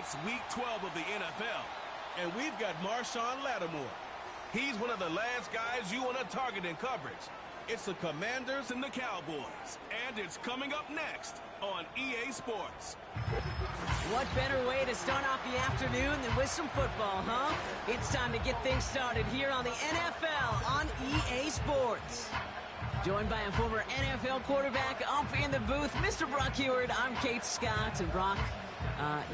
It's Week 12 of the NFL, and we've got Marshawn Lattimore. He's one of the last guys you want to target in coverage. It's the Commanders and the Cowboys, and it's coming up next on EA Sports. What better way to start off the afternoon than with some football, huh? It's time to get things started here on the NFL on EA Sports. Joined by a former NFL quarterback up in the booth, Mr. Brock Heward. I'm Kate Scott, and Brock,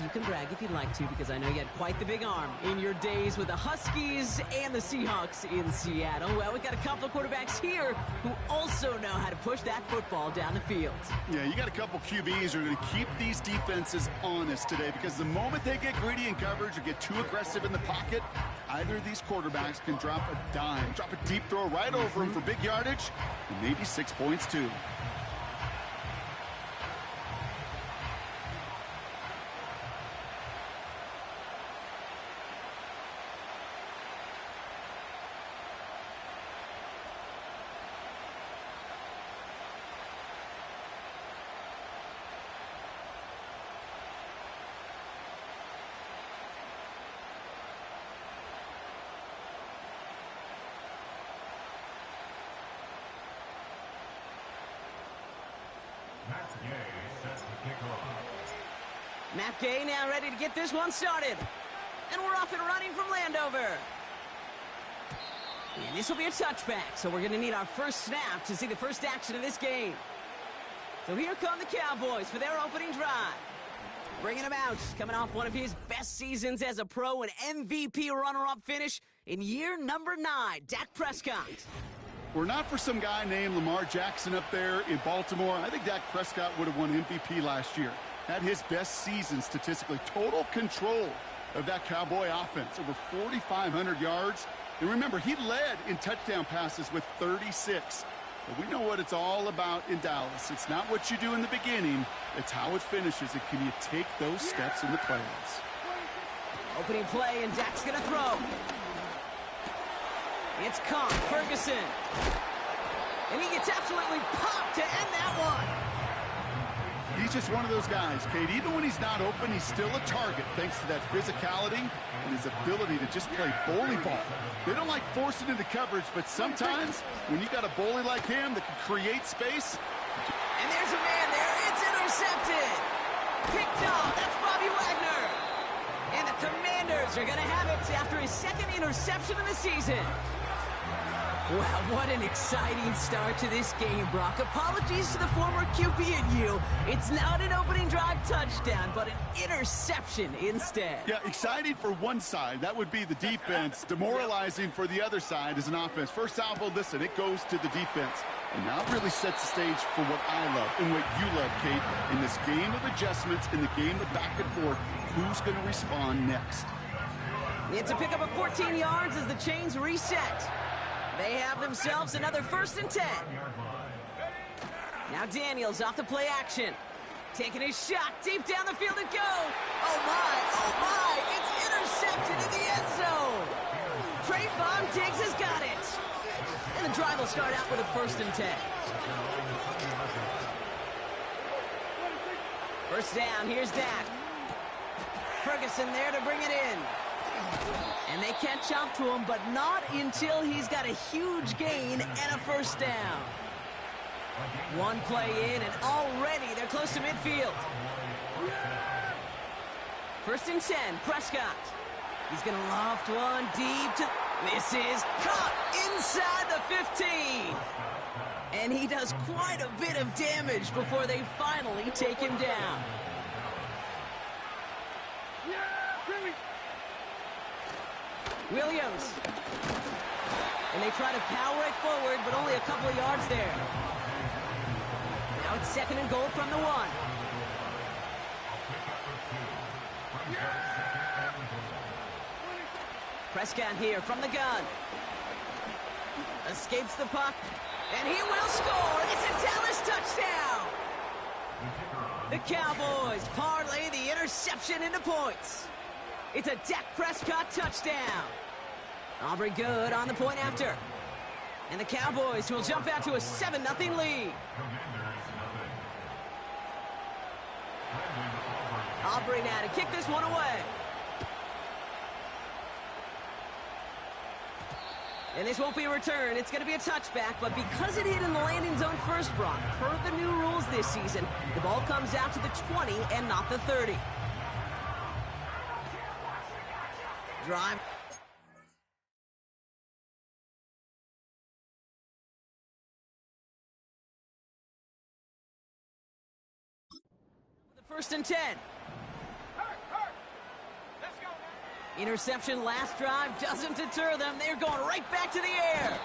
you can brag if you'd like to, because I know you had quite the big arm in your days with the Huskies and the Seahawks in Seattle. Well, we've got a couple of quarterbacks here who also know how to push that football down the field. Yeah, you got a couple QBs who are going to keep these defenses honest today, because the moment they get greedy in coverage or get too aggressive in the pocket, either of these quarterbacks can drop a dime, drop a deep throw right over them for big yardage, and maybe 6 points too. Matt Gay now ready to get this one started. And we're off and running from Landover. And this will be a touchback, so we're going to need our first snap to see the first action of this game. So here come the Cowboys for their opening drive. Bringing him out, coming off one of his best seasons as a pro, an MVP runner-up finish in year number 9, Dak Prescott. Were not for some guy named Lamar Jackson up there in Baltimore, I think Dak Prescott would have won MVP last year. Had his best season statistically. Total control of that Cowboy offense. Over 4,500 yards. And remember, he led in touchdown passes with 36. But we know what it's all about in Dallas. It's not what you do in the beginning. It's how it finishes. And can you take those steps in the playoffs? Opening play, and Dak's going to throw. It's caught, Ferguson. And he gets absolutely popped to end that one. He's just one of those guys, Kate. Even when he's not open, he's still a target thanks to that physicality and his ability to just play bully ball. They don't like forcing into coverage, but sometimes when you got a bully like him that can create space. And there's a man there. It's intercepted. Picked off. That's Bobby Wagner. And the Commanders are going to have it after his second interception of the season. Wow, what an exciting start to this game, Brock. Apologies to the former QB and you. It's not an opening drive touchdown, but an interception instead. Yeah, exciting for one side. That would be the defense. Demoralizing for the other side as an offense. First salvo, listen, it goes to the defense. And now it really sets the stage for what I love and what you love, Kate. In this game of adjustments, in the game of back and forth, who's going to respond next? It's a pickup of 14 yards as the chains reset. They have themselves another 1st and 10. Now Daniels off the play action. Taking his shot deep down the field and go. Oh my, it's intercepted in the end zone. Trayvon Diggs has got it. And the drive will start out with a 1st and 10. First down, here's Dak. Ferguson there to bring it in. And they catch up to him, but not until he's got a huge gain and a 1st down. One play in, and already they're close to midfield. 1st and 10, Prescott. He's going to loft one deep to... This is caught inside the 15. And he does quite a bit of damage before they finally take him down. Williams. And they try to power it forward, but only a couple of yards there. Now it's 2nd and goal from the 1. Prescott here from the gun. Escapes the puck, and he will score. It's a Dallas touchdown. The Cowboys parlay the interception into points. It's a Dak Prescott touchdown. Aubrey Good on the point after. And the Cowboys will jump out to a 7-0 lead. Aubrey now to kick this one away. And this won't be a return. It's going to be a touchback, but because it hit in the landing zone first, Brock, per the new rules this season, the ball comes out to the 20 and not the 30. Drive. The 1st and 10. Interception last drive doesn't deter them. They're going right back to the air.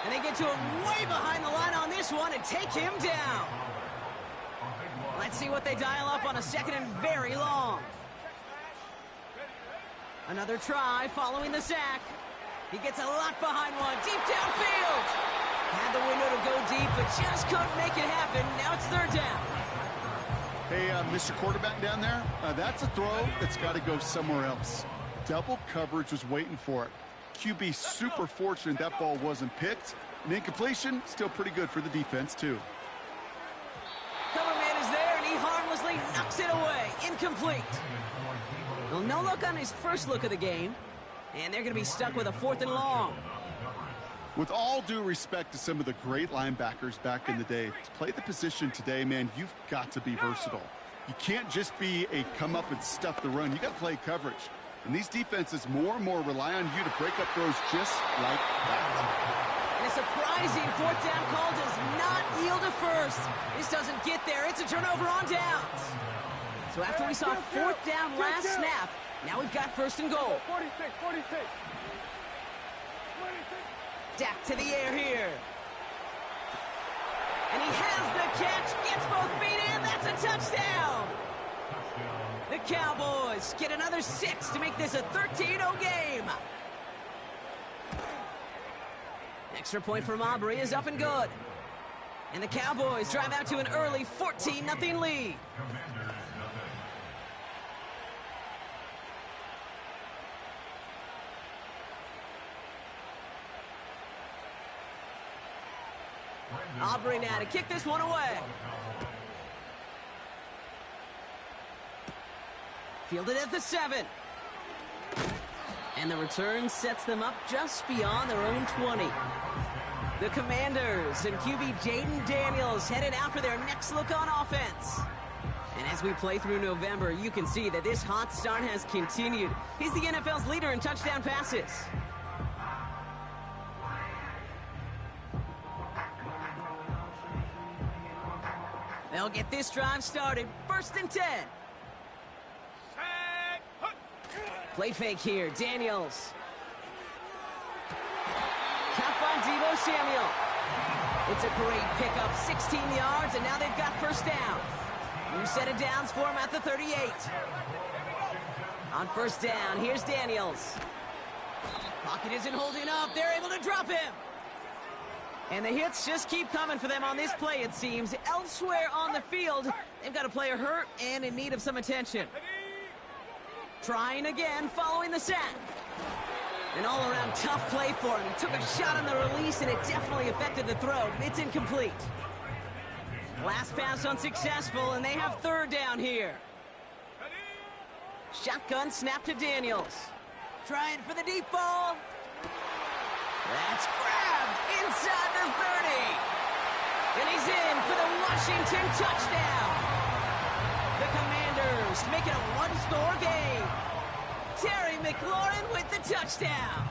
And they get to him way behind the line on this one and take him down. Let's see what they dial up on a 2nd and very long. Another try following the sack. He gets a lot behind one, deep downfield. Had the window to go deep, but just couldn't make it happen. Now it's 3rd down. Hey, Mr. Quarterback down there, that's a throw that's got to go somewhere else. Double coverage was waiting for it. QB super fortunate that ball wasn't picked. An incompletion, still pretty good for the defense, too. Cover man is there, and he harmlessly knocks it away. Incomplete. Well, no look on his first look of the game, and they're going to be stuck with a 4th and long. With all due respect to some of the great linebackers back in the day, to play the position today, man, you've got to be versatile. You can't just be a come up and stuff the run. You got to play coverage. And these defenses more and more rely on you to break up throws just like that. And a surprising 4th down call does not yield a first. This doesn't get there. It's a turnover on downs. So after we saw 4th down last snap, now we've got 1st and goal. 46. Dak to the air here. And he has the catch, gets both feet in. That's a touchdown. The Cowboys get another 6 to make this a 13-0 game. Extra point from Aubrey is up and good. And the Cowboys drive out to an early 14-0 lead. Aubrey now to kick this one away. Fielded at the 7. And the return sets them up just beyond their own 20. The Commanders and QB Jaden Daniels headed out for their next look on offense. And as we play through November, you can see that this hot start has continued. He's the NFL's leader in touchdown passes. They'll get this drive started. 1st and 10. Play fake here. Daniels. Caught by Deebo Samuel. It's a great pickup. 16 yards, and now they've got 1st down. New set of downs for him at the 38. On 1st down, here's Daniels. Pocket isn't holding up. They're able to drop him. And the hits just keep coming for them on this play, it seems. Elsewhere on the field, they've got a player hurt and in need of some attention. Trying again following the sack. An all-around tough play for him. He took a shot on the release, and it definitely affected the throw. It's incomplete. Last pass unsuccessful, and they have 3rd down here. Shotgun snap to Daniels. Trying for the deep ball. That's grabbed inside the 30. And he's in for the Washington touchdown. The Commanders make it a 1-score game. Terry McLaurin with the touchdown.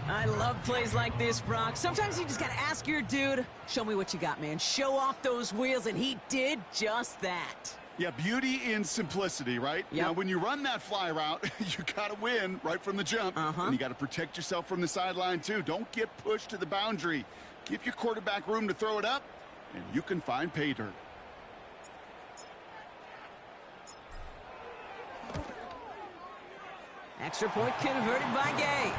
I love plays like this, Brock. Sometimes you just got to ask your dude, show me what you got, man. Show off those wheels, and he did just that. Yeah, beauty in simplicity, right? Yep. Now, when you run that fly route, you got to win right from the jump. And you got to protect yourself from the sideline, too. Don't get pushed to the boundary. Give your quarterback room to throw it up, and you can find pay dirt. Extra point converted by Gay.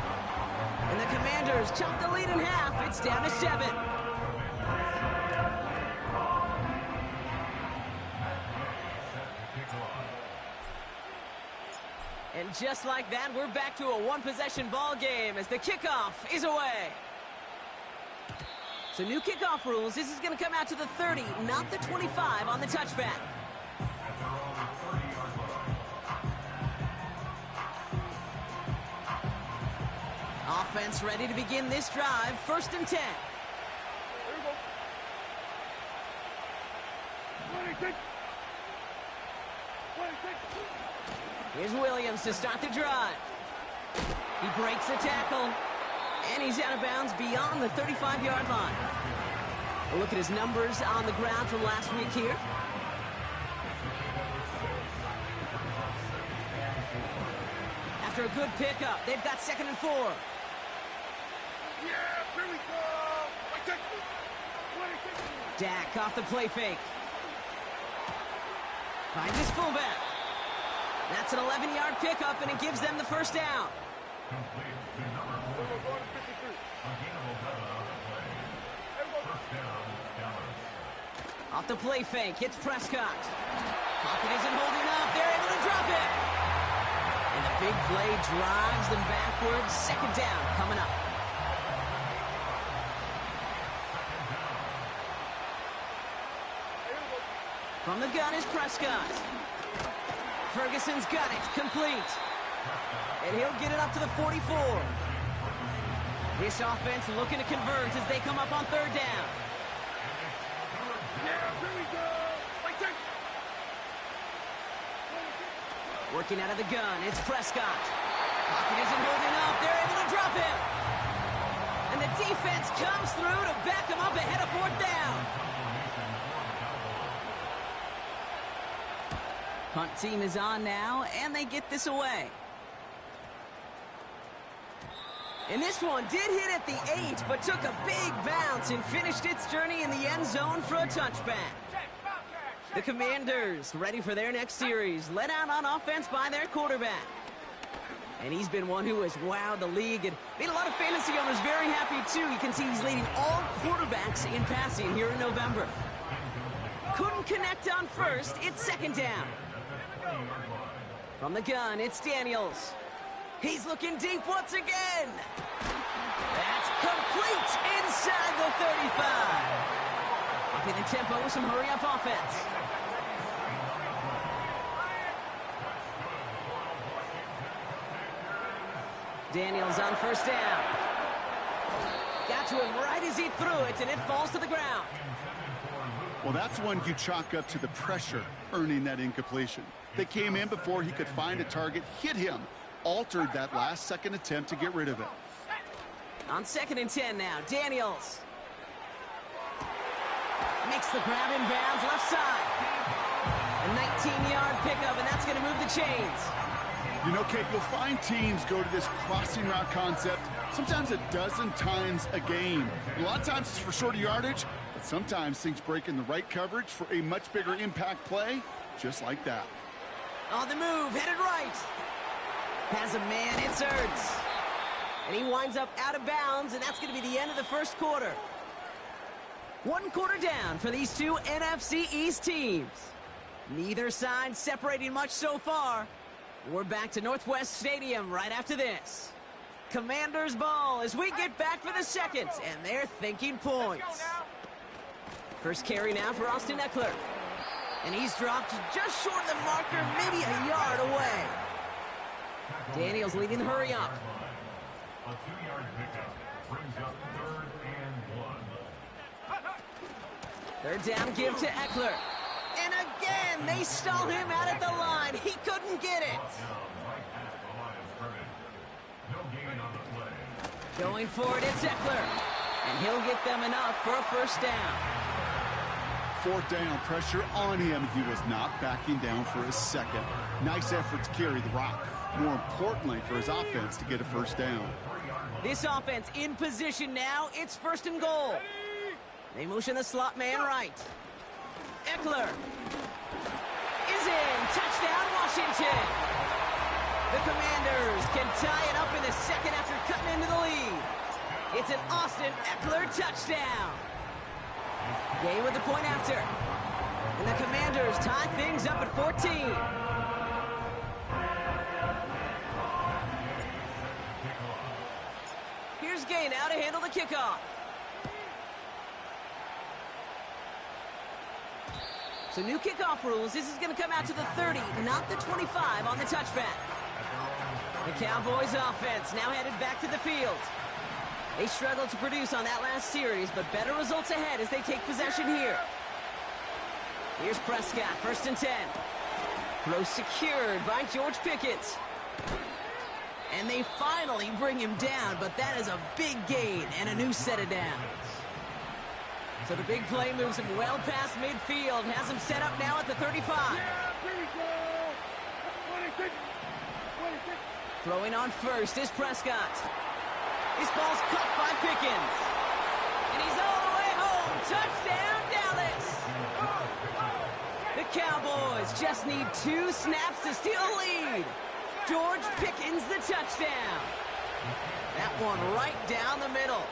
And the Commanders chop the lead in half. It's down to 7. And just like that, we're back to a one-possession ball game as the kickoff is away. So new kickoff rules. This is going to come out to the 30, not the 25 on the touchback. Offense ready to begin this drive. 1st and 10. Here's Williams to start the drive. He breaks the tackle, and he's out of bounds beyond the 35-yard line. A look at his numbers on the ground from last week here. After a good pickup, they've got 2nd and 4. Yeah, here we go. Dak off the play fake. Finds his fullback. That's an 11-yard pickup, and it gives them the 1st down. Off the play fake, hits Prescott. Pocket isn't holding up. They're able to drop it. And the big play drives them backwards. 2nd down coming up. From the gun is Prescott. Ferguson's got it, complete. And he'll get it up to the 44. This offense looking to convert as they come up on 3rd down. Yeah, here we go. Working out of the gun, it's Prescott. Pocket isn't holding up. They're able to drop him. And the defense comes through to back him up ahead of 4th down. Punt team is on now, and they get this away. And this one did hit at the 8, but took a big bounce and finished its journey in the end zone for a touchback. The Commanders ready for their next series, led out on offense by their quarterback. And he's been one who has wowed the league and made a lot of fantasy owners very happy, too. You can see he's leading all quarterbacks in passing here in November. Couldn't connect on 1st. It's 2nd down. From the gun, it's Daniels. He's looking deep once again. That's complete inside the 35. Upping the tempo with some hurry-up offense. Daniels on 1st down. Got to him right as he threw it, and it falls to the ground. Well, that's one you chalk up to the pressure earning that incompletion. They came in before he could find a target, hit him, altered that last-second attempt to get rid of it. On 2nd and 10 now, Daniels. Makes the grab in bounds, left side. A 19-yard pickup, and that's going to move the chains. You know, Kate, you'll find teams go to this crossing route concept sometimes a dozen times a game. A lot of times it's for shorter yardage, but sometimes things break in the right coverage for a much bigger impact play, just like that. On the move, headed right. Has a man, it's Ertz. And he winds up out of bounds, and that's going to be the end of the 1st quarter. 1 quarter down for these two NFC East teams. Neither side separating much so far. We're back to Northwest Stadium right after this. Commanders ball as we get back for the 2nd, and they're thinking points. First carry now for Austin Eckler. And he's dropped just short of the marker, maybe a yard away. Daniels leading the hurry up. A 2-yard pickup brings up 3rd and 1. 3rd down give to Eckler. And again, they stall him out at the line. He couldn't get it. Going forward, it's Eckler. And he'll get them enough for a 1st down. 4th down, pressure on him. He was not backing down for a second. Nice effort to carry the rock. More importantly, for his offense to get a 1st down. This offense in position now. It's 1st and goal. They motion the slot man right. Eckler is in. Touchdown, Washington. The Commanders can tie it up in the 2nd after cutting into the lead. It's an Austin Eckler touchdown. Gay with the point after. And the Commanders tie things up at 14. Here's Gay now to handle the kickoff. So new kickoff rules. This is going to come out to the 30, not the 25 on the touchback. The Cowboys offense now headed back to the field. They struggled to produce on that last series, but better results ahead as they take possession here. Here's Prescott, 1st and 10. Throw secured by George Pickens. And they finally bring him down, but that is a big gain and a new set of downs. So the big play moves him well past midfield, has him set up now at the 35. Throwing on first is Prescott. This ball's caught by Pickens. And he's all the way home. Touchdown, Dallas. The Cowboys just need 2 snaps to steal a lead. George Pickens the touchdown. That one right down the middle.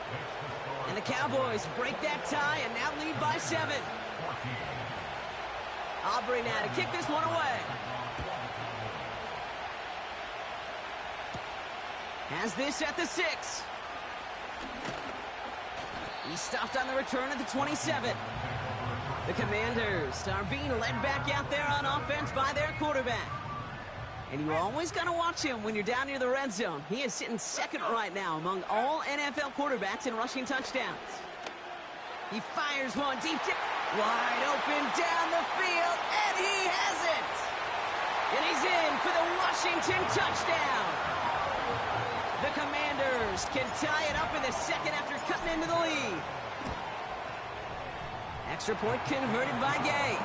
And the Cowboys break that tie and now lead by 7. Aubrey now to kick this one away. Has this at the 6. He stopped on the return at the 27. The Commanders are being led back out there on offense by their quarterback. And you always got to watch him when you're down near the red zone. He is sitting second right now among all NFL quarterbacks in rushing touchdowns. He fires one deep, wide open down the field, and he has it! And he's in for the Washington touchdown! The Commanders can tie it up in the second after cutting into the lead. Extra point converted by Gay.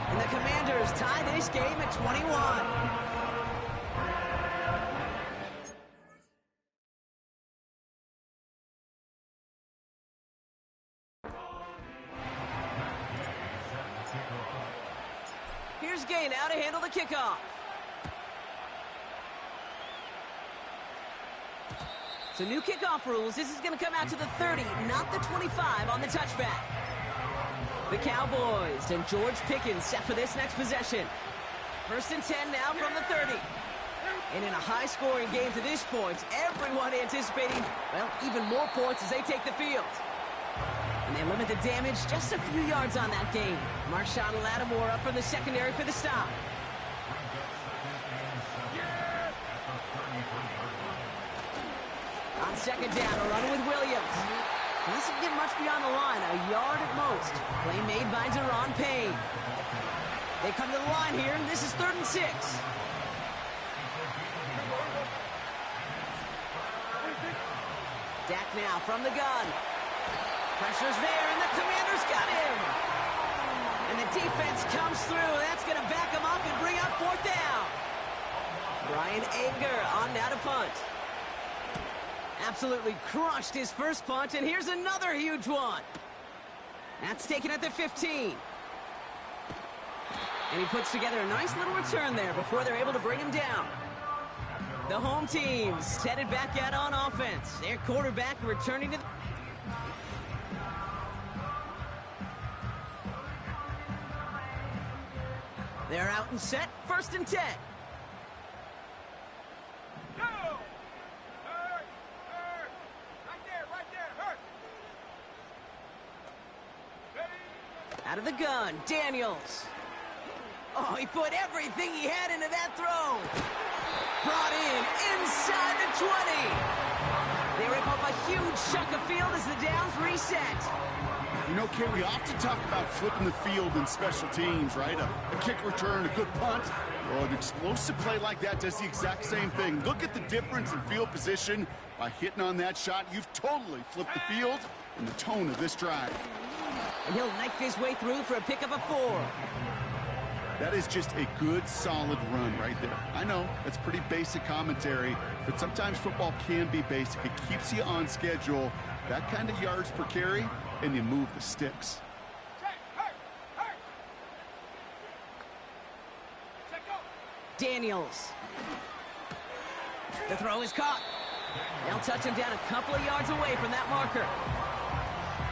And the Commanders tie this game at 21. Here's Gay now to handle the kickoff. So new kickoff rules. This is going to come out to the 30, not the 25 on the touchback. The Cowboys and George Pickens set for this next possession. 1st and 10 now from the 30. And in a high-scoring game to this point, everyone anticipating, well, even more points as they take the field. And they limit the damage just a few yards on that game. Marshawn Lattimore up from the secondary for the stop. On 2nd down, a run with Williams. He doesn't get much beyond the line, a yard at most. Play made by Deron Payne. They come to the line here, and this is 3rd and 6. Dak now from the gun. Pressure's there, and the Commanders got him. And the defense comes through. That's going to back him up and bring up 4th down. Brian Anger on now to punt. Absolutely crushed his first punt, and here's another huge one. That's taken at the 15. And he puts together a nice little return there before they're able to bring him down. The home team's headed back out on offense. Their quarterback returning to the... They're out and set, 1st and 10. Out of the gun, Daniels. Oh, he put everything he had into that throw. Brought in inside the 20. They rip up a huge chunk of field as the downs reset. You know, Kay, we often talk about flipping the field in special teams, right? A kick return, a good punt. Well, an explosive play like that does the exact same thing. Look at the difference in field position. By hitting on that shot, you've totally flipped the field and the tone of this drive. And he'll knife his way through for a pickup of 4. That is just a good, solid run right there. I know, that's pretty basic commentary, but sometimes football can be basic. It keeps you on schedule. That kind of yards per carry, and you move the sticks. Daniels. The throw is caught. They'll touch him down a couple of yards away from that marker.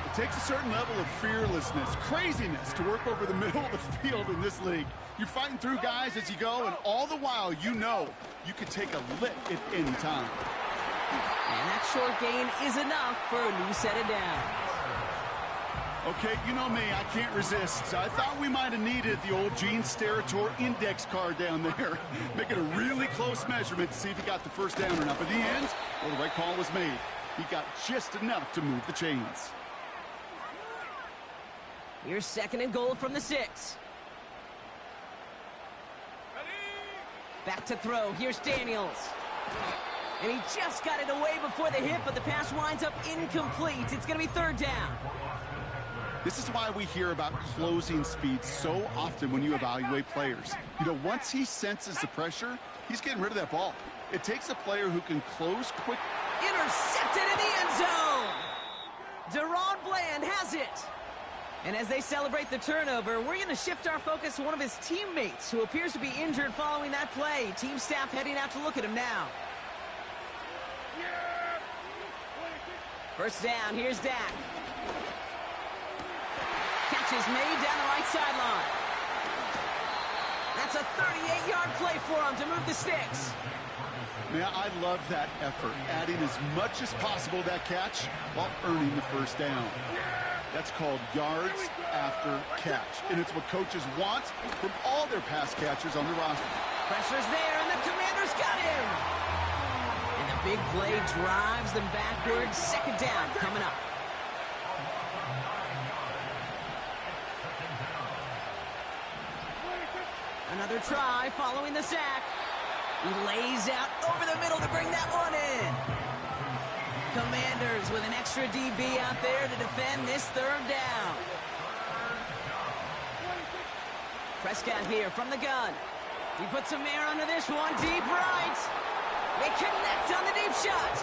It takes a certain level of fearlessness, craziness to work over the middle of the field in this league. You're fighting through guys as you go, and all the while you know you could take a lick at any time. And that short gain is enough for a new set of downs. Okay, you know me, I can't resist. I thought we might have needed the old Gene Steratore index card down there. Making a really close measurement to see if he got the first down or not. But in the end, well, the right call was made. He got just enough to move the chains. Here's 2nd and goal from the 6. Back to throw. Here's Daniels. And he just got it away before the hit, but the pass winds up incomplete. It's going to be 3rd down. This is why we hear about closing speed so often when you evaluate players. You know, once he senses the pressure, he's getting rid of that ball. It takes a player who can close quick. Intercepted in the end zone. Deron Bland has it. And as they celebrate the turnover, we're going to shift our focus to one of his teammates who appears to be injured following that play. Team staff heading out to look at him now. 1st down, here's Dak. Catch is made down the right sideline. That's a 38-yard play for him to move the sticks. Man, I love that effort, adding as much as possible to that catch while earning the 1st down. That's called yards after catch, and it's what coaches want from all their pass catchers on the roster. Pressure's there, and the Commanders got him. And the big play drives them backwards. 2nd down coming up. Another try following the sack. He lays out over the middle to bring that one in. Commanders with an extra DB out there to defend this 3rd down. Prescott here from the gun. He puts some air under this one, deep right. They connect on the deep shot.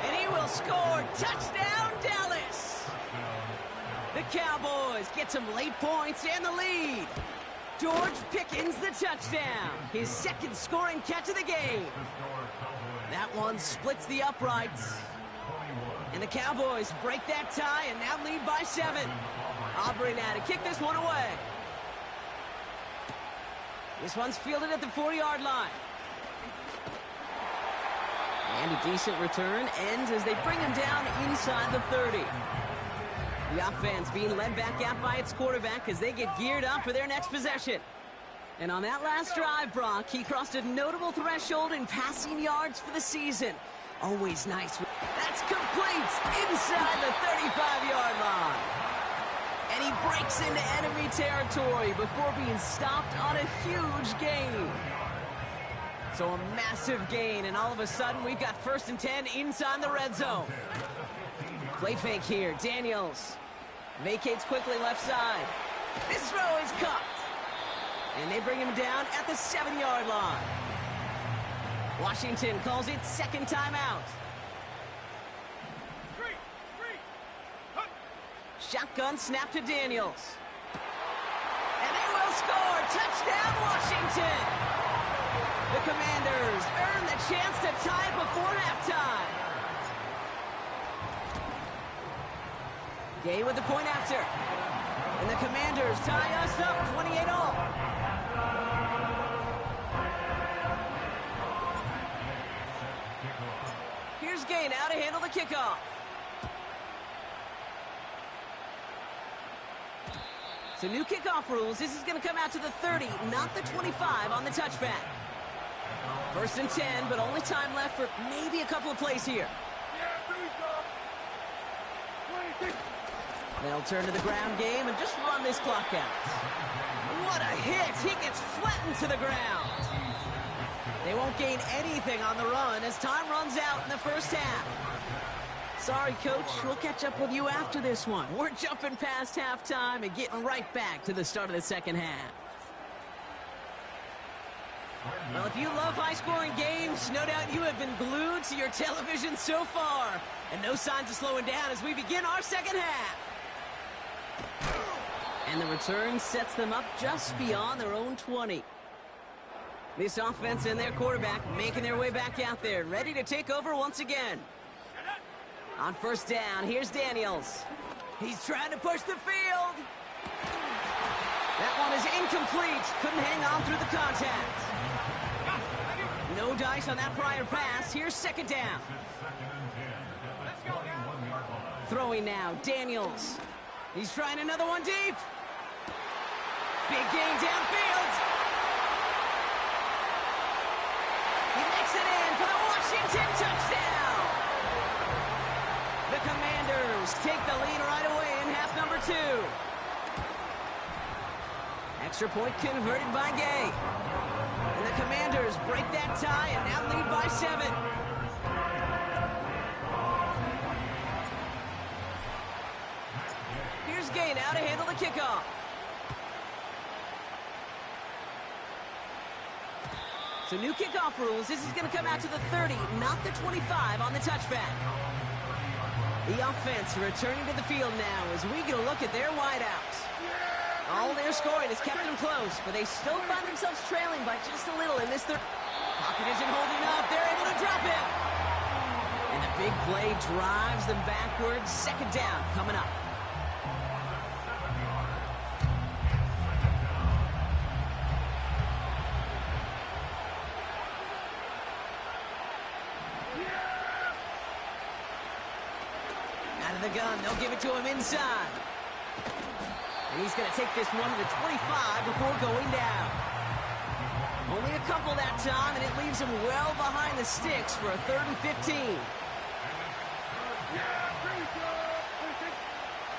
And he will score. Touchdown, Dallas. The Cowboys get some late points and the lead. George Pickens the touchdown. His 2nd scoring catch of the game. That one splits the uprights. And the Cowboys break that tie and now lead by 7. Aubrey now to kick this one away. This one's fielded at the 4-yard line. And a decent return ends as they bring him down inside the 30. The offense being led back out by its quarterback as they get geared up for their next possession. And on that last drive, Brock, he crossed a notable threshold in passing yards for the season. Always nice. That's complete inside the 35-yard line. And he breaks into enemy territory before being stopped on a huge gain. So a massive gain, and all of a sudden we've got 1st and 10 inside the red zone. Play fake here. Daniels vacates quickly left side. This throw is caught. And they bring him down at the 7-yard line. Washington calls it 2nd timeout. Shotgun snap to Daniels. And they will score. Touchdown, Washington. The Commanders earn the chance to tie before halftime. Gay with the point after. And the Commanders tie us up 28-all. Here's Gay now to handle the kickoff. So new kickoff rules. This is going to come out to the 30, not the 25 on the touchback. 1st and 10, but only time left for maybe a couple of plays here. They'll turn to the ground game and just run this clock out. What a hit! He gets flattened to the ground. They won't gain anything on the run as time runs out in the 1st half. Sorry, Coach. We'll catch up with you after this one. We're jumping past halftime and getting right back to the start of the 2nd half. Well, if you love high-scoring games, no doubt you have been glued to your television so far. And no signs of slowing down as we begin our 2nd half. And the return sets them up just beyond their own 20. This offense and their quarterback making their way back out there, ready to take over once again. On 1st down, here's Daniels. He's trying to push the field. That one is incomplete. Couldn't hang on through the contact. No dice on that prior pass. Here's 2nd down. Throwing now, Daniels. He's trying another one deep. Big gain downfield. He makes it in for the Washington touchdown. The Commanders take the lead right away in half number 2. Extra point converted by Gay. And the Commanders break that tie and now lead by 7. Here's Gay now to handle the kickoff. So new kickoff rules. This is going to come out to the 30, not the 25 on the touchback. The offense returning to the field now as we get a look at their wideouts. All their scoring has kept them close, but they still find themselves trailing by just a little in this third. Pocket isn't holding up. They're able to drop it. And the big play drives them backwards. Second down coming up. Out of the gun, they'll give it to him inside. And he's going to take this one to the 25 before going down. Only a couple that time, and it leaves him well behind the sticks for a 3rd and 15.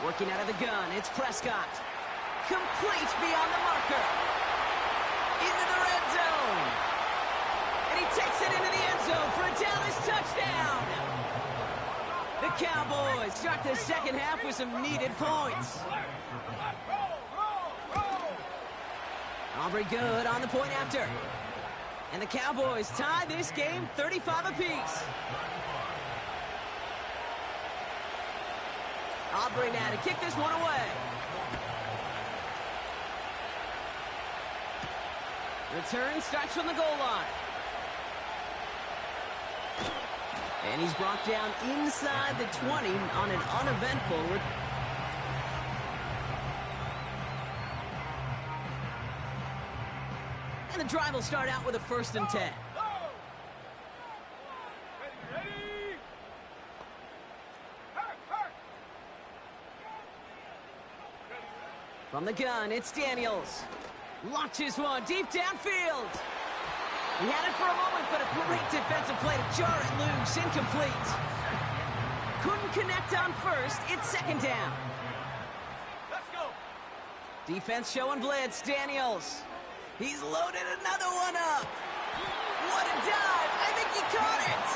Working out of the gun, it's Prescott. Complete beyond the marker. Into the red zone. And he takes it into the end zone for a Dallas touchdown. The Cowboys start the second half with some needed points. Aubrey good on the point after. And the Cowboys tie this game 35 apiece. Aubrey now to kick this one away. Return starts from the goal line. And he's brought down inside the 20 on an uneventful return. And the drive will start out with a 1st and 10. From the gun, it's Daniels. Launches one deep downfield. He had it for a moment, but a great defensive play to jar it loose. Incomplete. Couldn't connect on first. It's second down. Let's go. Defense showing blitz. Daniels. He's loaded another one up. What a dive. I think he caught it.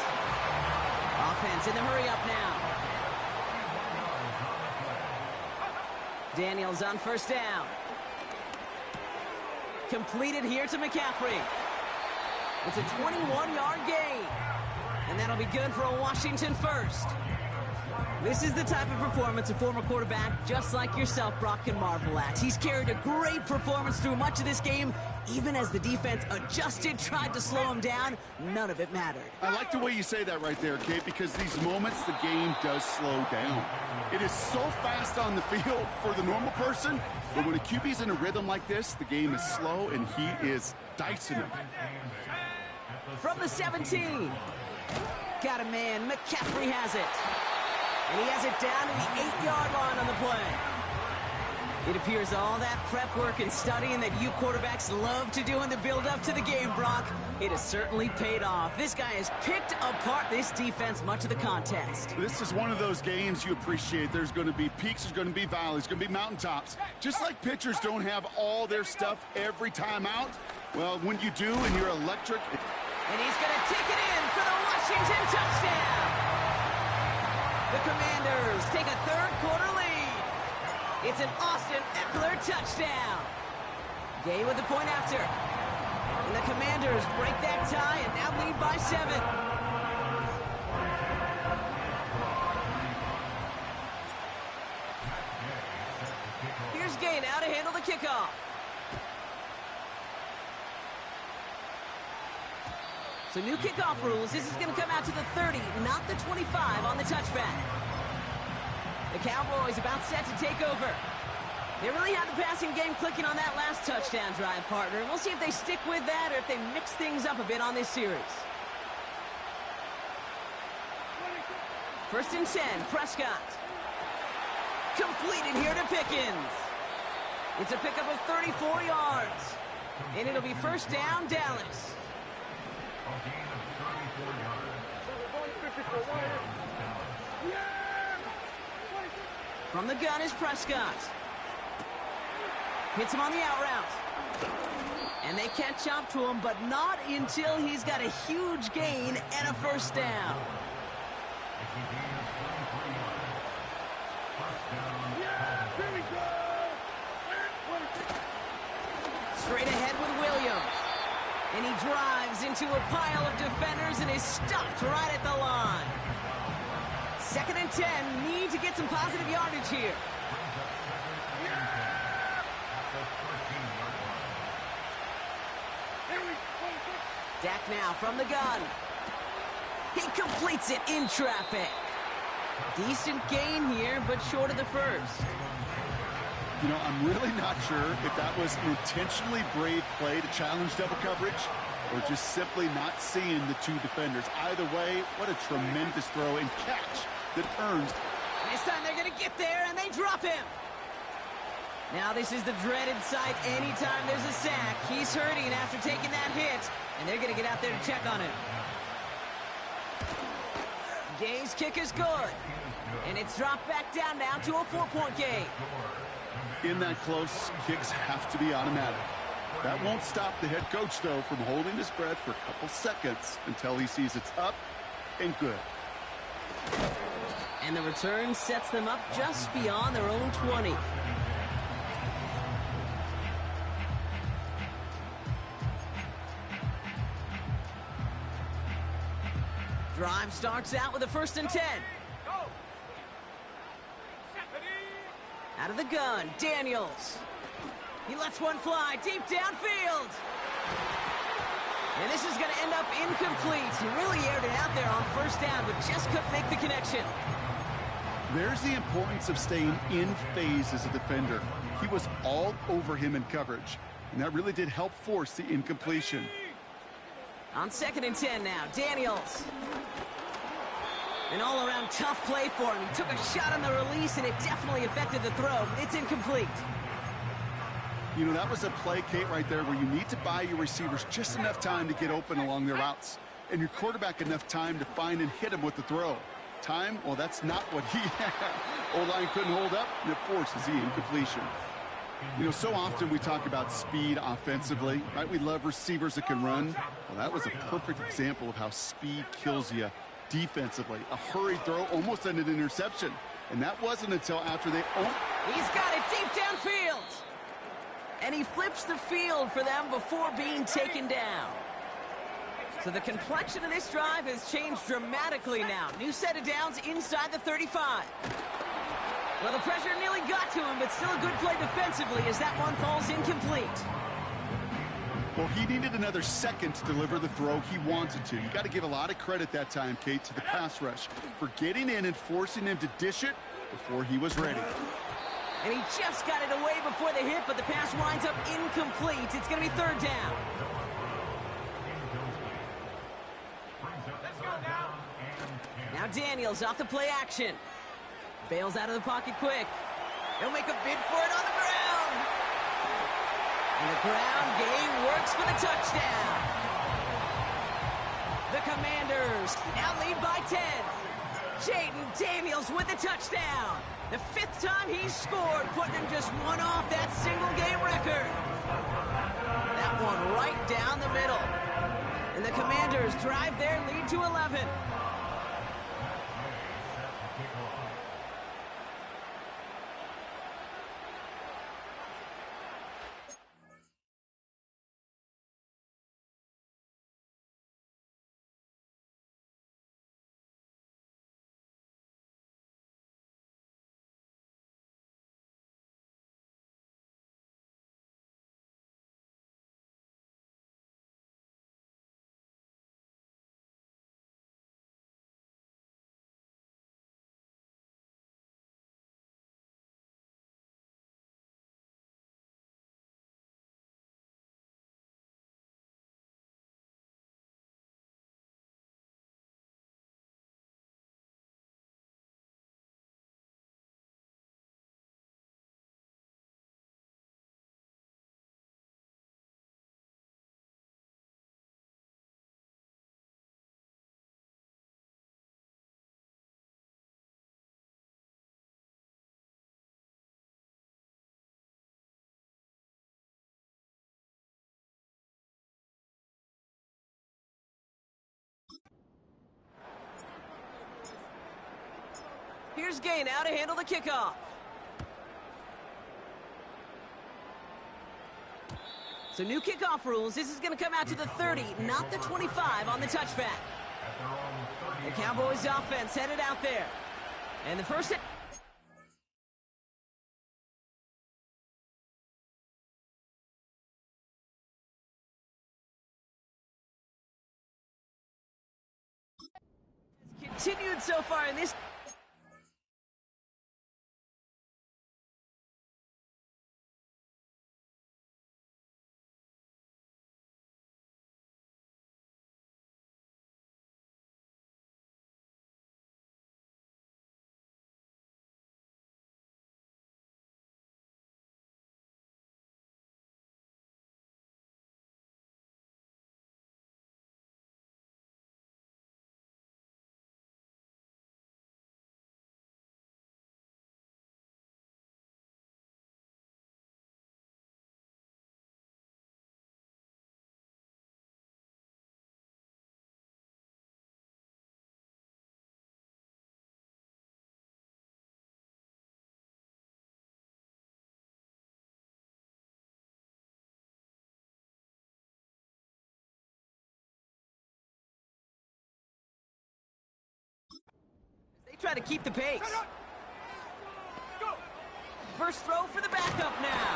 Offense in the hurry up now. Daniels on 1st down. Completed here to McCaffrey. It's a 21-yard gain. And that'll be good for a Washington 1st. This is the type of performance a former quarterback just like yourself, Brock, can marvel at. He's carried a great performance through much of this game. Even as the defense adjusted, tried to slow him down, none of it mattered. I like the way you say that right there, Kate, because these moments the game does slow down. It is so fast on the field for the normal person, but when a QB's in a rhythm like this, the game is slow and he is dicing it. From the 17. Got a man. McCaffrey has it. And he has it down to the 8-yard line on the play. It appears all that prep work and studying that you quarterbacks love to do in the build-up to the game, Brock, it has certainly paid off. This guy has picked apart this defense much of the contest. This is one of those games you appreciate. There's going to be peaks, there's going to be valleys, going to be mountaintops. Just like pitchers don't have all their stuff every time out, well, when you do and you're electric... And he's going to take it in for the Washington touchdown. The Commanders take a 3rd quarter lead. It's an Austin Eckler touchdown. Gay with the point after. And the Commanders break that tie and now lead by 7. Here's Gay now to handle the kickoff. So new kickoff rules. This is going to come out to the 30, not the 25 on the touchback. The Cowboys about set to take over. They really had the passing game clicking on that last touchdown drive, partner. And we'll see if they stick with that or if they mix things up a bit on this series. 1st and 10, Prescott. Completed here to Pickens. It's a pickup of 34 yards. And it'll be first down, Dallas. A gain of 34 yards. From the gun is Prescott. Hits him on the out route. And they catch up to him, but not until he's got a huge gain and a first down. Straight ahead with Williams. And he drives into a pile of defenders and is stopped right at the line. 2nd and 10. Need to get some positive yardage here. Dak now from the gun. He completes it in traffic. Decent gain here, but short of the first. You know, I'm really not sure if that was an intentionally brave play to challenge double coverage or just simply not seeing the two defenders. Either way, what a tremendous throw and catch that earns. This time they're going to get there, and they drop him. Now this is the dreaded sight anytime there's a sack. He's hurting after taking that hit, and they're going to get out there to check on him. Gay's kick is good, and it's dropped back down now to a 4-point game. In that close, kicks have to be automatic. That won't stop the head coach, though, from holding his breath for a couple seconds until he sees it's up and good. And the return sets them up just beyond their own 20. Drive starts out with a 1st and 10. Out of the gun, Daniels. He lets one fly deep downfield. And this is going to end up incomplete. He really aired it out there on 1st down, but just couldn't make the connection. There's the importance of staying in phase as a defender. He was all over him in coverage, and that really did help force the incompletion. On 2nd and 10 now, Daniels. An all-around tough play for him. He took a shot on the release, and it definitely affected the throw. It's incomplete. You know, that was a play, Kate, right there, where you need to buy your receivers just enough time to get open along their routes, and your quarterback enough time to find and hit him with the throw. Time, well, that's not what he had. O-line couldn't hold up, and it forces the incompletion. You know, so often we talk about speed offensively, right? We love receivers that can run. Well, that was a perfect example of how speed kills you defensively. A hurried throw almost ended an interception, and that wasn't until after they... He's got it deep downfield. And he flips the field for them before being taken down. So the complexion of this drive has changed dramatically now. New set of downs inside the 35. Well, the pressure nearly got to him, but still a good play defensively as that one falls incomplete. Well, he needed another second to deliver the throw he wanted to. You got to give a lot of credit that time, Kate, to the pass rush for getting in and forcing him to dish it before he was ready. And he just got it away before the hit, but the pass winds up incomplete. It's going to be 3rd down. Now Daniels off the play action. Bails out of the pocket quick. He'll make a bid for it on the ground. And the ground game works for the touchdown. The Commanders now lead by 10. Jaden Daniels with the touchdown. The 5th time he's scored, putting him just one off that single-game record. That one right down the middle. And the Commanders drive their lead to 11. Here's Gay now to handle the kickoff. So new kickoff rules. This is going to come out to the 30, not the 25 on the touchback. The Cowboys offense headed out there. And the first hit. Continued so far in this. They try to keep the pace. First throw for the backup now.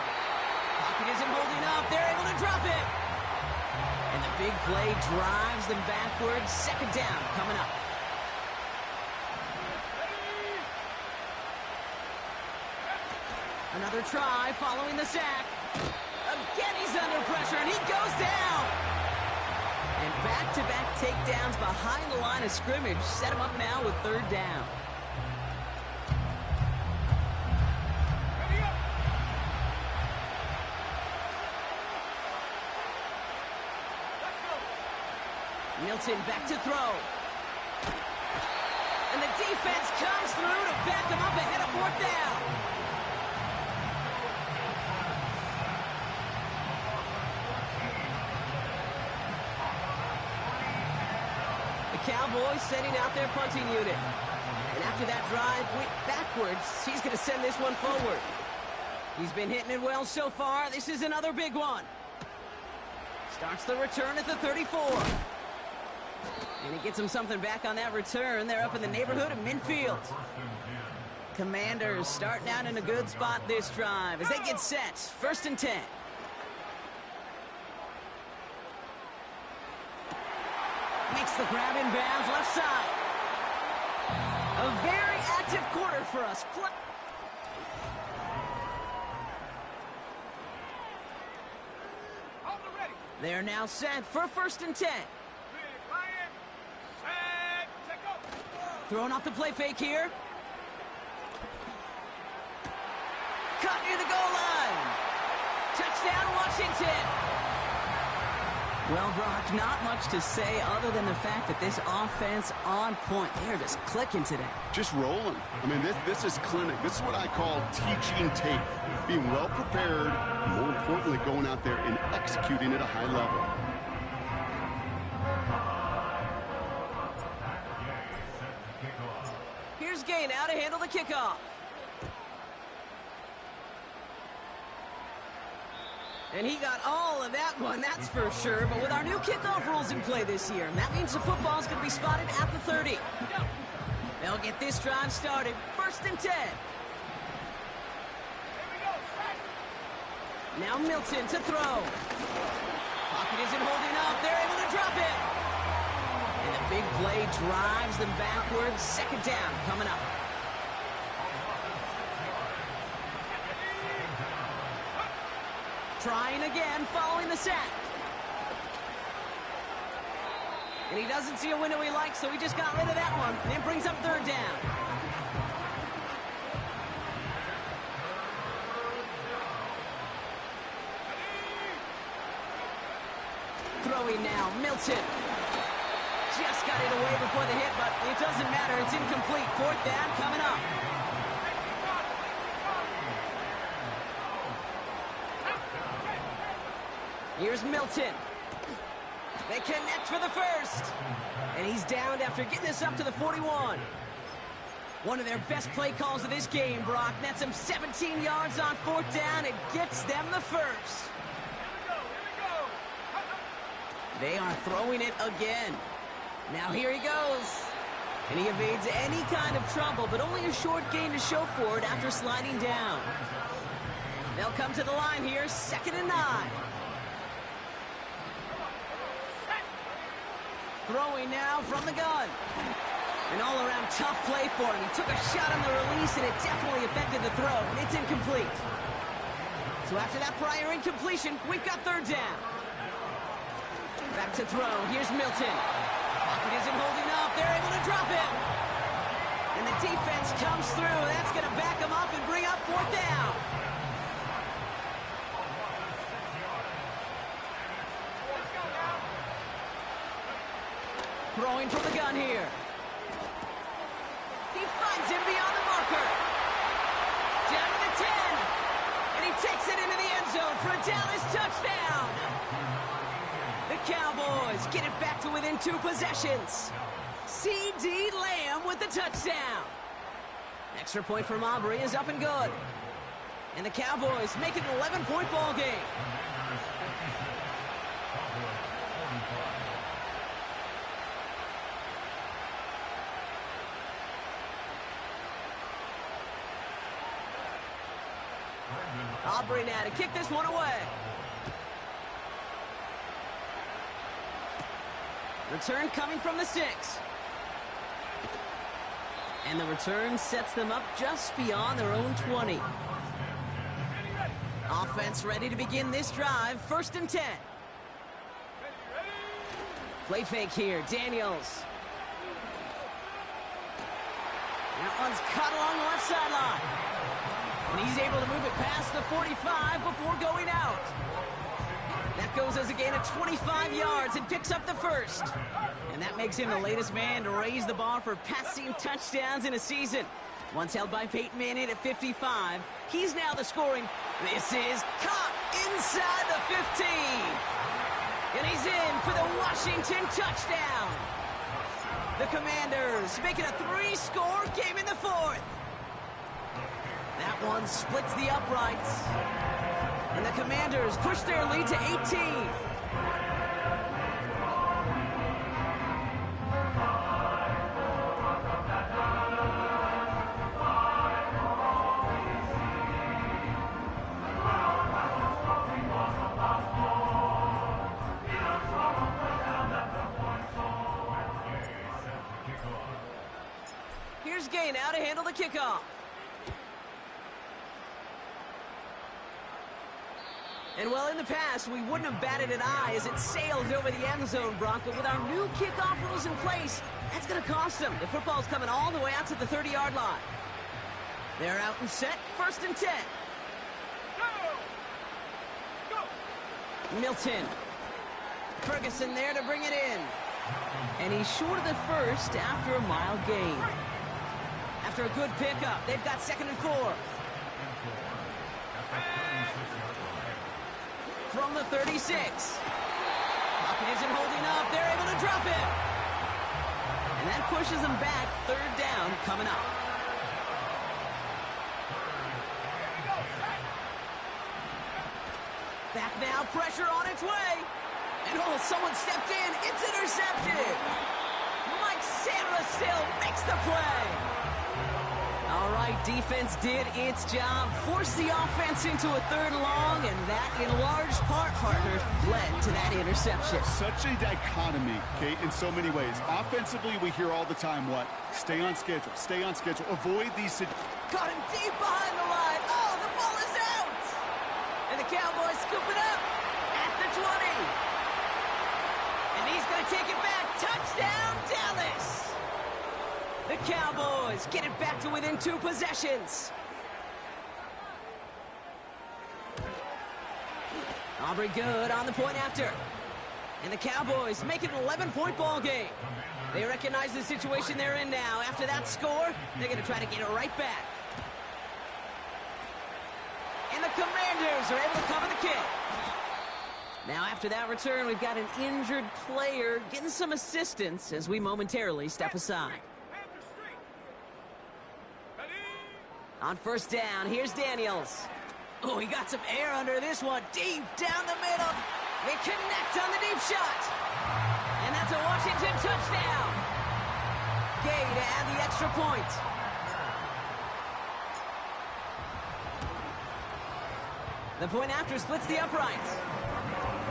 Pocket isn't holding up. They're able to drop it. And the big play drives them backwards. Second down coming up. Another try following the sack. Again, he's under pressure, and he goes down. And back-to-back takedowns behind the line of scrimmage set him up now with third down. Milton back to throw. And the defense comes through to back him up ahead of fourth down. Cowboys sending out their punting unit. And after that drive went backwards, he's going to send this one forward. He's been hitting it well so far. This is another big one. Starts the return at the 34. And he gets him something back on that return. They're up in the neighborhood of midfield. Commanders starting out in a good spot this drive as they get set. 1st and 10. Makes the grab in bounds, left side. A very active quarter for us. They're now set for 1st and 10. Throwing off the play fake here. Cut near the goal line. Touchdown, Washington. Well, Brock, not much to say other than the fact that this offense on point. They're just clicking today. Just rolling. I mean, this is clinic. This is what I call teaching tape. Being well prepared, and more importantly, going out there and executing at a high level. Here's Gay now to handle the kickoff. And he got all of that one, that's for sure. But with our new kickoff rules in play this year, that means the football's going to be spotted at the 30. They'll get this drive started. 1st and 10. Now Milton to throw. Pocket isn't holding up. They're able to drop it. And the big play drives them backwards. 2nd down coming up. Trying again, following the sack. And he doesn't see a window he likes, so he just got rid of that one. And it brings up 3rd down. Throwing now, Milton. Just got it away before the hit, but it doesn't matter. It's incomplete. 4th down coming up. Here's Milton. They connect for the first. And he's downed after getting this up to the 41. One of their best play calls of this game, Brock. Nets them 17 yards on 4th down and gets them the first. They are throwing it again. Now here he goes. And he evades any kind of trouble, but only a short gain to show for it after sliding down. They'll come to the line here, 2nd and 9. Throwing now from the gun. An all-around tough play for him. He took a shot on the release, and it definitely affected the throw. It's incomplete. So after that prior incompletion, we've got 3rd down. Back to throw. Here's Milton. Pocket isn't holding up. They're able to drop it. And the defense comes through. That's going to back him up and bring up 4th down. Throwing from the gun here. He finds him beyond the marker. Down to the 10. And he takes it into the end zone for a Dallas touchdown. The Cowboys get it back to within 2 possessions. C.D. Lamb with the touchdown. Extra point from Aubrey is up and good. And the Cowboys make it an 11-point ball game. Aubrey now to kick this one away. Return coming from the 6. And the return sets them up just beyond their own 20. Offense ready to begin this drive. 1st and 10. Play fake here. Daniels. That one's caught along the left sideline. And he's able to move it past the 45 before going out. That goes as a gain of 25 yards and picks up the first. And that makes him the latest man to raise the bar for passing touchdowns in a season. Once held by Peyton Manning at 55, he's now the scoring. This is caught inside the 15. And he's in for the Washington touchdown. The Commanders make it a 3-score game in the 4th. That one splits the uprights. And the Commanders push their lead to 18. Here's Gay now to handle the kickoff. And well, in the past, we wouldn't have batted an eye as it sailed over the end zone, Brock. But with our new kickoff rules in place, that's going to cost them. The football's coming all the way out to the 30-yard line. They're out and set. 1st and 10. Go. Milton. Ferguson there to bring it in. And he's short of the first after a mild gain. After a good pickup, they've got 2nd and 4. From the 36. Pocket isn't holding up. They're able to drop it. And that pushes them back. 3rd down coming up. Back now. Pressure on its way. And oh, someone stepped in. It's intercepted. Mike Sandra still makes the play. All right, defense did its job, forced the offense into a 3rd and long, and that, in large part, partner, led to that interception. Such a dichotomy, Kate, in so many ways. Offensively, we hear all the time what? Stay on schedule, avoid these situations. Caught him deep behind the line. Oh, the ball is out! And the Cowboys scoop it up at the 20. And he's going to take it back. Touchdown, Dallas! The Cowboys get it back to within 2 possessions. Aubrey good on the point after. And the Cowboys make it an 11-point ball game. They recognize the situation they're in now. After that score, they're going to try to get it right back. And the Commanders are able to cover the kick. Now after that return, we've got an injured player getting some assistance as we momentarily step aside. On first down, here's Daniels. Oh, he got some air under this one. Deep down the middle. They connect on the deep shot. And that's a Washington touchdown. Gay to add the extra point. The point after splits the uprights.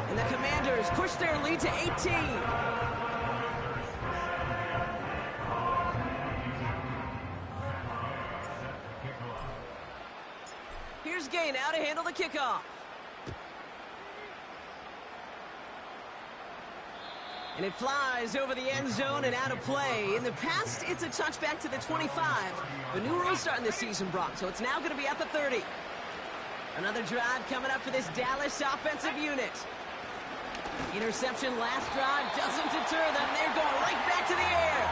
And the Commanders push their lead to 18. Here's Gay now to handle the kickoff. And it flies over the end zone and out of play. In the past, it's a touchback to the 25. The new rules starting this season, Brock, so it's now going to be at the 30. Another drive coming up for this Dallas offensive unit. Interception last drive doesn't deter them. They're going right back to the air.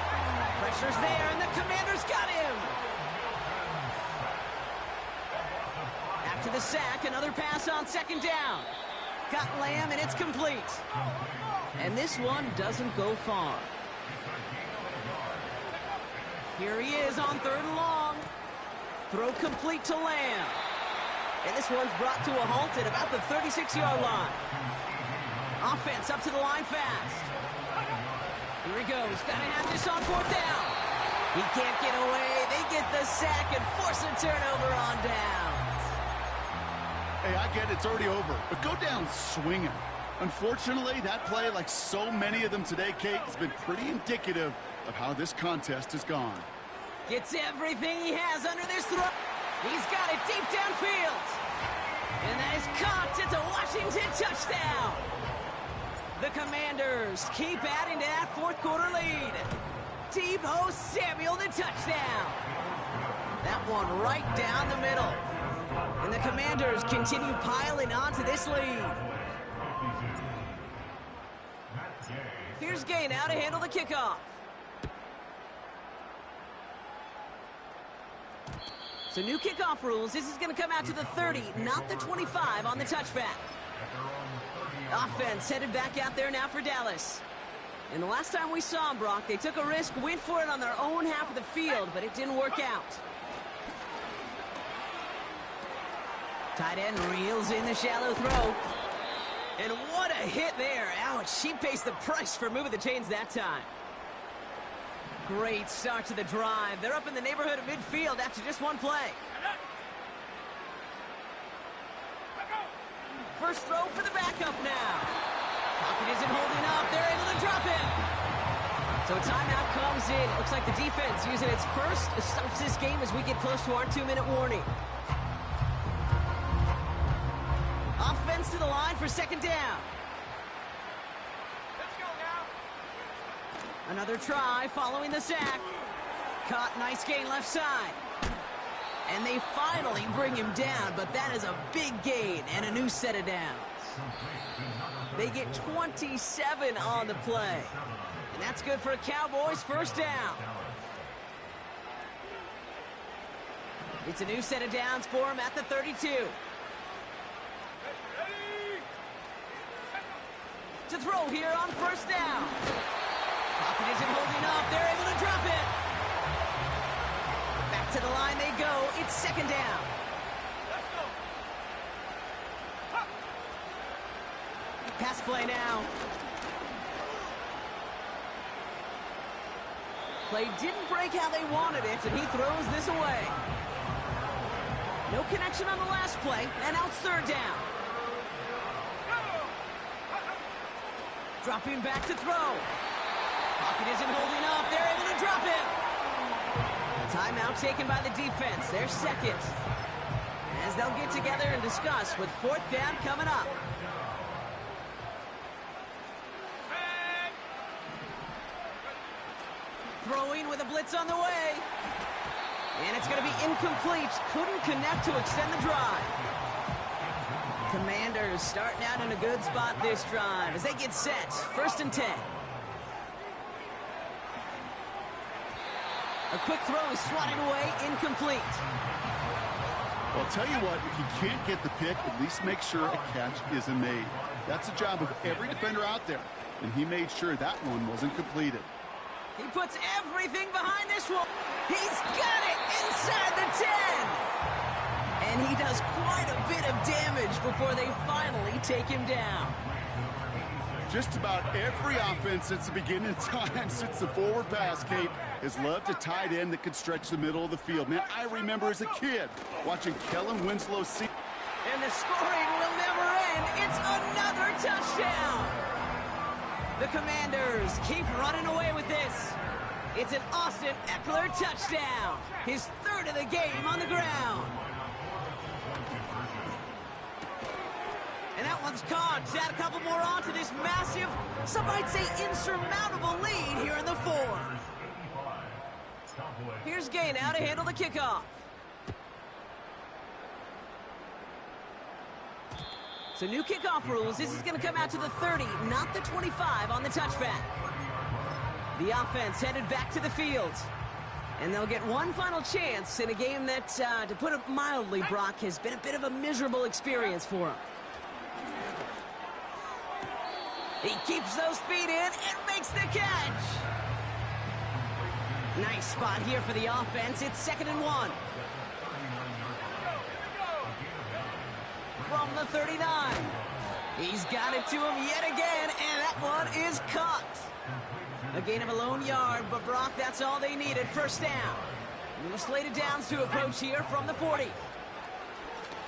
Pressure's there, and the Commanders got him. After the sack, another pass on second down. Got Lamb, and it's complete. And this one doesn't go far. Here he is on third and long. Throw complete to Lamb. And this one's brought to a halt at about the 36-yard line. Offense up to the line fast. Here he goes. Got to have this on fourth down. He can't get away. They get the sack and force a turnover on downs. Hey, I get it's already over, but go down swinging. Unfortunately, that play, like so many of them today, Kate, has been pretty indicative of how this contest has gone. Gets everything he has under this throw. He's got it deep downfield. And that is caught. It's a Washington touchdown. The Commanders keep adding to that fourth quarter lead. Deebo Samuel, the touchdown. That one right down the middle. And the Commanders continue piling on to this lead. Here's Gay now to handle the kickoff. So new kickoff rules. This is going to come out to the 30, not the 25 on the touchback. Offense headed back out there now for Dallas. And the last time we saw them, Brock, they took a risk, went for it on their own half of the field, but it didn't work out. Tight end reels in the shallow throw. And what a hit there. Ouch, she pays the price for moving the chains that time. Great start to the drive. They're up in the neighborhood of midfield after just one play. First throw for the backup now. Pocket isn't holding up. They're able to drop it. So a timeout comes in. Looks like the defense using its first stops this game as we get close to our 2-minute warning. Offense to the line for second down. Let's go now. Another try following the sack. Caught, nice gain left side. And they finally bring him down, but that is a big gain and a new set of downs. They get 27 on the play. And that's good for a Cowboys first down. It's a new set of downs for him at the 32. To throw here on first down. Pocket isn't holding up. They're able to drop it. Back to the line they go. It's second down. Let's go. Pass play now. Play didn't break how they wanted it, and he throws this away. No connection on the last play, and now it's third down. Dropping back to throw. Pocket isn't holding up. They're able to drop it. Timeout taken by the defense. Their second. As they'll get together and discuss with fourth down coming up. Throwing with a blitz on the way. And it's going to be incomplete. Couldn't connect to extend the drive. Commanders starting out in a good spot this drive as they get set. First and 10. A quick throw is swatted away, incomplete. Well, I'll tell you what, if you can't get the pick, at least make sure a catch isn't made. That's the job of every defender out there, and he made sure that one wasn't completed. He puts everything behind this one. He's got it inside the 10. And he does quite a bit of damage before they finally take him down. Just about every offense since the beginning of time, since the forward pass, Kate, has loved a tight end that could stretch the middle of the field. Man, I remember as a kid watching Kellen Winslow see. And the scoring will never end. It's another touchdown. The Commanders keep running away with this. It's an Austin Eckler touchdown. His third of the game on the ground. And that one's caught. Add a couple more on to this massive, some might say insurmountable lead here in the fourth. Here's Gay now to handle the kickoff. So new kickoff rules. This is going to come out to the 30, not the 25 on the touchback. The offense headed back to the field. And they'll get one final chance in a game that, to put it mildly, Brock, has been a bit of a miserable experience for him. He keeps those feet in and makes the catch. Nice spot here for the offense. It's 2nd and 1. From the 39. He's got it to him yet again, and that one is caught. A gain of a lone yard, but Brock, that's all they needed. First down. New slated downs to approach here from the 40.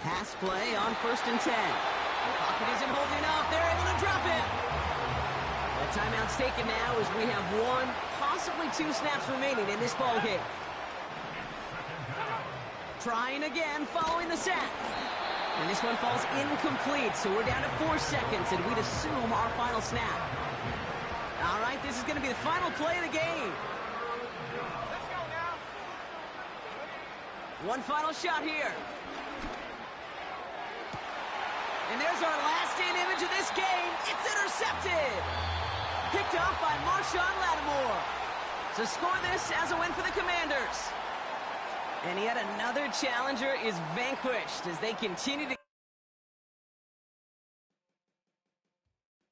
Pass play on 1st and 10. Pocket isn't holding up. They're able to drop it. The timeout's taken now as we have 1, possibly 2 snaps remaining in this ball game. Trying again following the sack. And this one falls incomplete, so we're down to 4 seconds, and we'd assume our final snap. All right, this is going to be the final play of the game. Let's go now. One final shot here. And there's our last-in image of this game. It's intercepted. Picked off by Marshawn Lattimore. To score this as a win for the Commanders. And yet another challenger is vanquished as they continue to